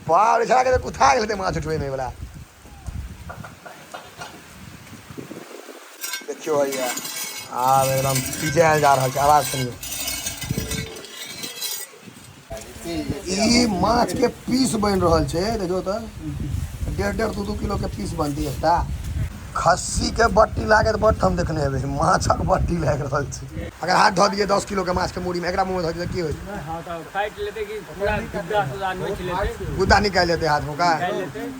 बाप छड़ा के कुथा गेल माछ उठबे में वाला देखियो भैया आब एकदम पीछे जा रहा है आवाज सुनियो ई माछ के पीस बन रहा है देखो तो 1.5-2 किलो के पीस बनती है खस्सी के बट्टी लागे तो बट हम देखने हेबे माछक बट्टी लाग रहल छै अगर हाथ धो दिए 10 किलो के माछ के मूड़ी में एकरा मुंह में धो दिए की होय हां त काट लेते कि पूरा गुद्दा नोच लेते गुद्दा निकाल लेते हाथ में का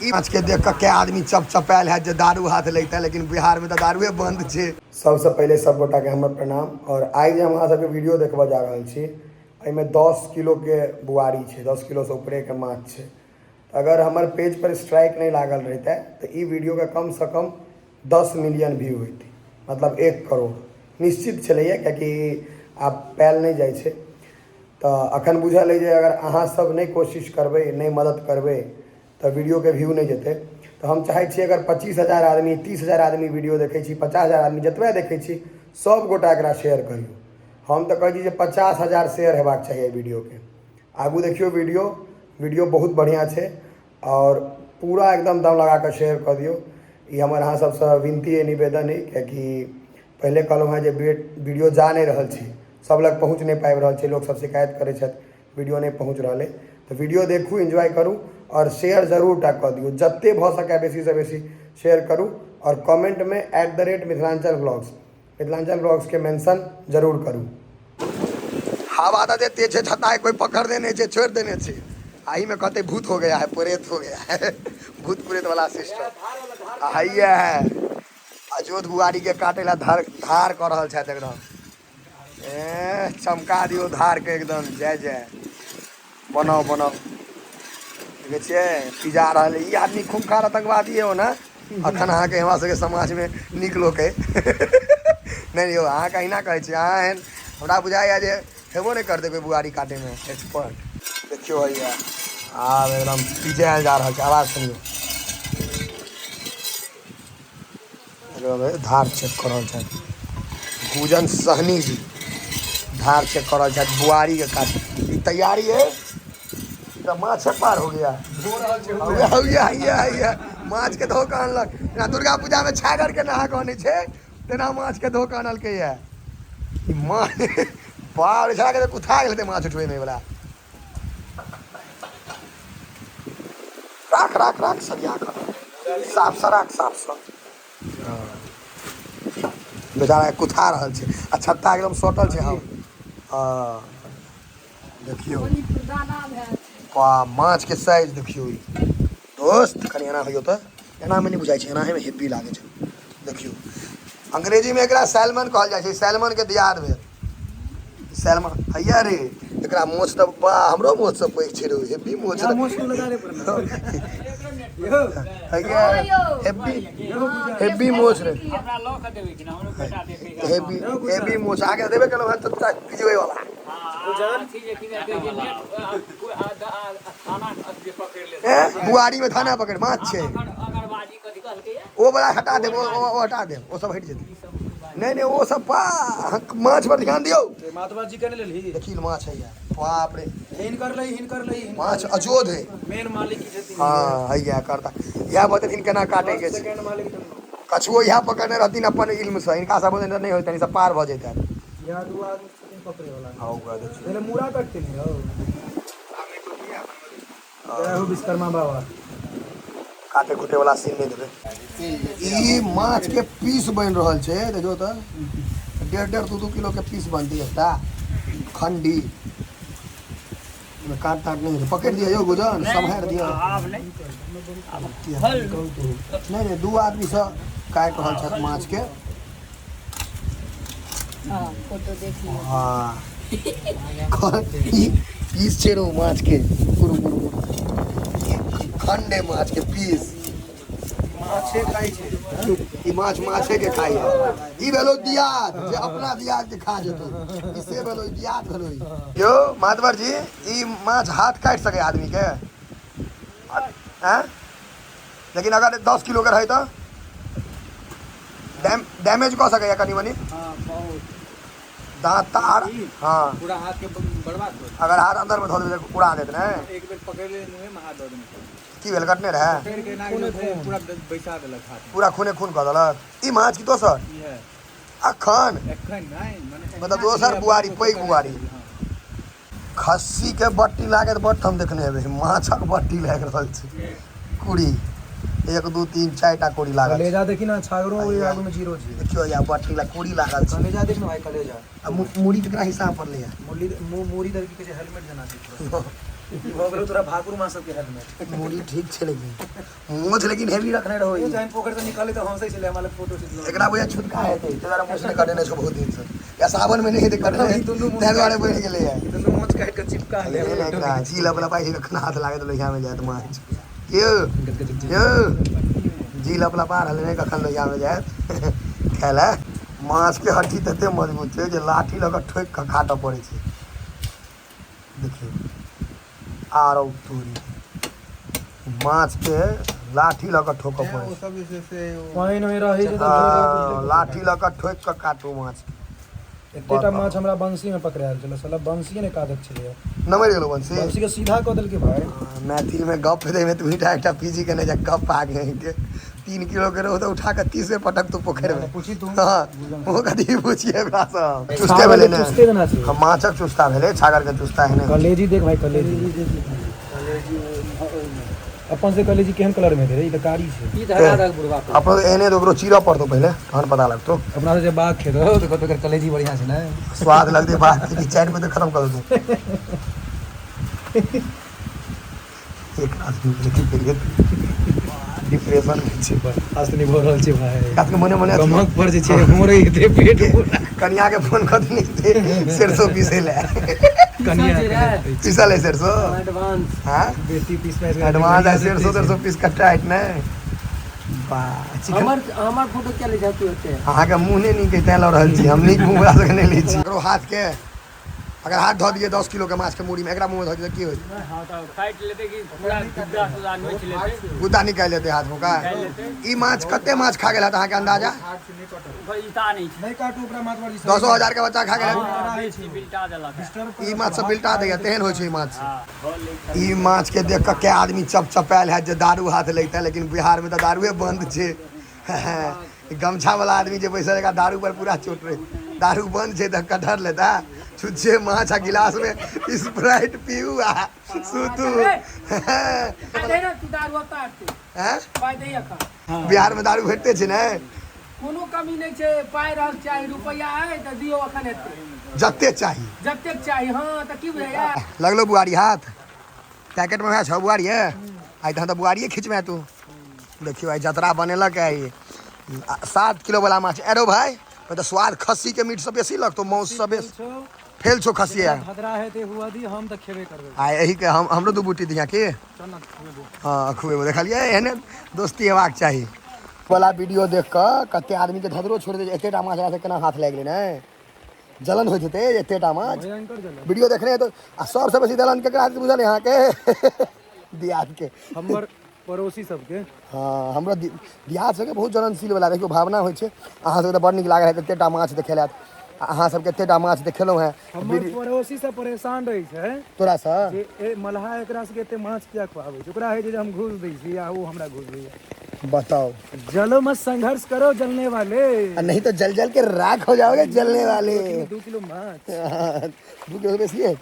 ई माछ के देख के क्या आदमी चपचपायल है जे दारू हाथ लेता लेकिन बिहार में तो दारूए बंद छै सबसे पहले सब गोटा के हमर प्रणाम और आइ जे हम अहाँ सबके वीडियो देखबा जा रहल छी एमे 10 किलो के बुआरी छै 10 किलो से ऊपरे के माछ छै अगर हमारे पेज पर स्ट्राइक नहीं लागल रहता तो ये वीडियो का कम से कम 10 मिलियन व्यू होती मतलब 1 करोड़ निश्चित चलैए क्योंकि आप पैल नहीं जाए छे तो अखन बुझल है जे अगर अहाँ सब नहीं कोशिश करबे नहीं मदद करबे तो वीडियो के व्यू नहीं जेते तो हम चाहे छी अगर 25,000 आदमी 30,000 आदमी वीडियो देखे छी 50,000 आदमी जतबे देखे छी सब गोटा एकरा शेयर करियो हम तो कहे छी 50,000 शेयर हेबाक चाहिए वीडियो के आगू देखियो वीडियो बहुत बढ़िया है और पूरा एकदम दम लगा कर शेयर कर दियो ये हमारे यहाँ सबसे विनती है निवेदन है क्योंकि पहले कहलूँ है जो वीडियो जा नहीं रहा सब लग पहुँच नहीं पाबि रहा लोग सब शिकायत करे वीडियो नहीं पहुँच रहा है तो वीडियो देखू एंजॉय करूँ और शेयर जरूर टा कर दियो जत्ते भ सके बेसी से बेसी शेयर करूँ और कमेंट में @मिथिलांचल ब्लॉग्स के मेंशन जरूर करूँ हवा तो देते छता कोई पकड़ देने छोड़ देने आई में कहते भूत हो गया है प्रेत हो गया है भूत प्रेत वाला सिस्टम हैया है अजोध बुआरी के काटे ला धार कर रहा है एकदम चमका दियो धार के एकदम जय जय बनाओ देखिए पिजा रहा है ये आदमी खूंखार आतंकवादी है हो ना अखन अहाँ के हमरा सबके समाज में नीक लोक है नहीं हो अहाँ कहीं ना कहे अहाँ एहन हमरा बुझाइए जे हेबो नहीं करते कोई बुआरी काटे में एक्सपर्ट देखियो भैया आब एकदम पीछे जा रहा है आवाज सुनियो धार चेक कर रहा है भूजन सहनी जी धार चेक कर रहा है बुआरी के काट तैयारी है तो माछ पार हो गया माछ के धो के अनलक ना दुर्गा पूजा में छागर के नहा कहने छे तेना माछ के धो के अनलक है माछ बाप छड़ा के कुथा गेल माछ उठबे में वाला राख सरिया कर साफ बेचारा कुथा रहल छै आ छत्ता एकदम सटल छै हम देखियो वाह माछ के साइज देखियो दोस्त कनी एना होइयो तो एना में नहीं बुझाई छै एना में हेवी लागे छै देखियो अंग्रेजी में एकरा सैल्मन कहल जाइ छै सैल्मन के दियाद भेल सैल्मन हैया रे एकरा मोछ त बा हमरो मोछ से पैघ छै रे हेवी मोछ लगा रे हैया हेवी मोछ रे हमरा ल के देबै कि ना हमरो बेटा देखे हेवी मोछ आगे देबे केलो हन त पिजवे वाला बुझल छी जे कि थाना जे पकड़ ले बुआरी में थाना पकड़ माछ छै अगरबाजी कथि कहलकै ओ बड़ा हटा दे वो हटा दे वो सब हट जेतै नहीं वो सब माछ पर ध्यान दियो माधवा जी करने लेली देखिल माछ है यार बाप रे हिन कर लई माछ अजोध है मेन मालिक की जति हां है या करता या बतथिन केना काटे के छै सेकंड मालिक कछुओ यहां पकड़ने रहतिन अपन इल्म से इनका सब नहीं होतै सब पार भ जेतै या दू आदमी पकड़े वाला हां गा देखिए पहले मुड़ा कटते नहीं हो जय हो विश्वकर्मा बाबा काटे कुटे वाला सीन नहीं देबे ई माछ के पीस बन रहा है देखो तो 1.5-2 किलो के पीस बनती है खंडी में काट नहीं पकड़ दिया यो गुजन संभाल दिया नहीं 2 आदमी से काट रहा है माछ के फोटो देख लियो हां पीस छे रो माछ के खंडे माछ के पीस माछे खाई छे ई माछे के खाई ई भेलो दियाद जे अपना दियाद के खा जेतो इसे भेलो दियाद भेलो यो माधवर जी ई माछ हाथ काट सके आदमी के हैं लेकिन अगर 10 किलो के रहे तो डैमेज कर सके कनी मनी हां बहुत दांत तार हाँ पूरा हाथ के बर्बाद हो अगर हाथ अंदर में धो दे उड़ा देते ना एक बेर पकड़ ले मुंह में हाथ दो देने की भेल कटने रहे फिर के नाक जो थे पूरा बैसा देलक हाथ में पूरा खूने खून कऽ देलक ई माछ की दोसर ई है अखन एखन नहीं माने मतलब दोसर बुआरी पैघ बुआरी खस्सी के बट्टी लागे तो बट हम देखने हेबै माछक बट्टी लाग रहल छै कुड़ी 1 2 3 4 टा कुड़ी लागल छै। कलेजा देखी ना छागरो ओइ आगू में जीरो छै। देखियो या बट्टी ला कुड़ी लागल छै कलेजा देख ना भाई कलेजा आ मुड़ी केकरा हिसाब पर ले मूरी दर के हेलमेट जना छै हो गेलो तोरा भाकुर मां सब के हेलमेट मुड़ी ठीक छै लेकिन मोछ लेकिन हेवी रखने रहो ये जाइन पोखर से निकाले तो हंसै छले हमारे फोटो से एकरा बुझा छुटका हेतै तेरा मोछ ने कटने छै बहुत दिन से या सावन में नहीं कटने तै दुआरे बढ़ गेलै है दुनु मोच काट के चिपका ले एकरा जी लबला पाइ कखन हाथ लागे तो लोहिया में जात माछ यो जी लबला पार हले नहीं कखन लोहिया में जात खेला माछ के हड्डी तते मजबूत छै जे लाठी लग ठोक के काटऽ पड़ै छै देखियो आरो तोरी माछ के लाठी लग ठोकऽ पड़ै वो छै सब जैसे पानी में रहे छै हाँ, लाठी लग ठोक के काटू माछ एतेटा माछ हमरा बंसी में पकड़ायल छले साला बंसी ने काटत छले न मरि गेलो बंसी बंसी के सीधा क देल के भाई मैथिल में गप दे में तू एकटा पीजी के नहीं गप आ गए के 3 किलो के रहो तो उठा के 30 पटक तू पोखर में पूछी तू हाँ वो कदी पूछिए ओकरा से चुस्ते भेले ने चुस्ते देना छै हम माछक चुस्ता भेले छागर के चुस्ता है ने कलेजी देख भाई कलेजी अपन से कलेजी केहन कलर में दे रे ई त कारी छै ई धरा रख बुढ़वा को अपन एने तो ओकरो चीरा पड़तो पहले तहन पता लगतो अपना से जे बाग खेतो देखो तो कलेजी बढ़िया छै ना स्वाद लगते बात की चैन पे तो खत्म कर दो एक आदमी लेकिन फिर डिप्रेशन में छै आज नहीं भर रहल छै भाई कात के मने मने गमक पर जे छै मोरे एते पेट पूरा कन्या के फोन कर देने थे सरसों पीसे ले कनिया पीसा ले सरसों एडवांस हां बेटी पीस में एडवांस है सरसों पीस कट्टा है ना वाह चिकन हमर फोटो क्या ले जा तू एते अहाँ के मुंह नहीं निकल तै ल रहल छी हम नहीं मुंह से नहीं लै छी करो हाथ के अगर हाथ धो दिए 10 किलो के माछ के मुड़ी में एकरा मुंह में धो दिए की होई हां तो काट लेते कि पूरा 10,000 नोच लेते गुदा निकाल लेते हाथ में का ई माछ कते माछ खा गेला अहाँ के अंदाजा भाई इता नहीं नहीं काटू ओकरा मातवारी 10,000 के बच्चा खा गेला छै बिल्टा देलक ई माछ सब बिल्टा दैया तेहन होइ छै ई माछ हां बोल ले ई माछ के देख के के आदमी चपचपायल है जे दारू हाथ लेता लेकिन बिहार में तो दारुए बंद छै गमछा वाला आदमी जे बैसल है दारू पर पूरा चोट रहे दारू बंद छै त कटहर लेता छुच्छे माछ आ गिलास में स्प्राइट पीऊ आ सुतू देना तू दारू उतारते हैं पाई दैया का बिहार में दारू भेटते छै ने कोनो कमी नहीं छै पाई रहल चाही रुपया है त दियो अखन एते जते चाहिए जतेक चाही हां त की भैया लगलो बुआरी हाथ पैकेट में है छ बुआरी है आई त बुआरिये खिंचबे तू देखियो आई जतरा बनेलक है 7 किलो वाला माछ एरो भाई तो स्वाद खस्सी के मीट से बेसी लगतो मौस से बेसी फेल छो खस्सी है खतरा है ते हुआ दी हम त खेबे करबे आ यही के हमरो दू बूटी दिया के चल ना खेबे हां खुएबो देखलिए एहने दोस्ती हेबाक चाही वाला वीडियो देख के कते आदमी के धदरो छोड़ दे एतेटा माछ से केना हाथ लाग गेलै ने जलन होइत हेतै एतेटा माछ भयंकर जला वीडियो देखने तो सबसे बेसी जलन केकरा बुझल यहाँ के दियाद के हमर पड़ोसी सबके हाँ हमरा दियाद सबके बहुत जलनशील वाला देखियो भावना होइ छै अहाँ सबके तऽ बड़ नीक लागल है एतेटा माछ देखेलात अहाँ सबके एतेटा माछ देखेलहुँ हैं हमर पड़ोसी सब परेशान रहै छै तोरा सँ जे ए मलहा एकरा सबके एते माछ किया खुआबै छै ओकरा है जे हम घूस दै छी या वो हमरा घूस दैया बताओ जलो में संघर्ष करो जलने वाले नहीं तो जल जल के राख हो जाओगे जलने वाले 2 किलो माछ 2 किलो बेसी है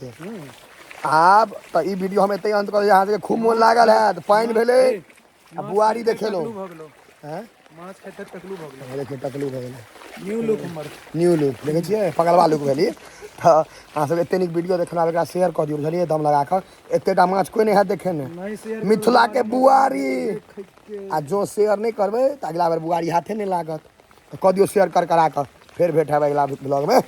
आप तो ई वीडियो हम एते अंत कर यहाँ से खूब मोन लागल है तो पानी भेले आ बुआरी देखेलो भ गेलो हैं माछ खाते टकलू भ गेलो देखिए टकलू भऽ गेलै न्यू लुक हमर न्यू लुक देखै छियै पगलवा लुक भेली अहाँ सब एते नीक वीडियो देखना एकरा शेयर कऽ दियौ बुझलियै दम लगा कऽ एतेटा माछ कोई नहीं है देखे ने नहीं शेयर मिथिला के बुआरी आ जो शेयर नहीं करबै तऽ अगला बेर बुआरी हाथे नहीं लागत तऽ कऽ दियौ शेयर कर करा कऽ फेर भेट है अगला ब्लॉग में।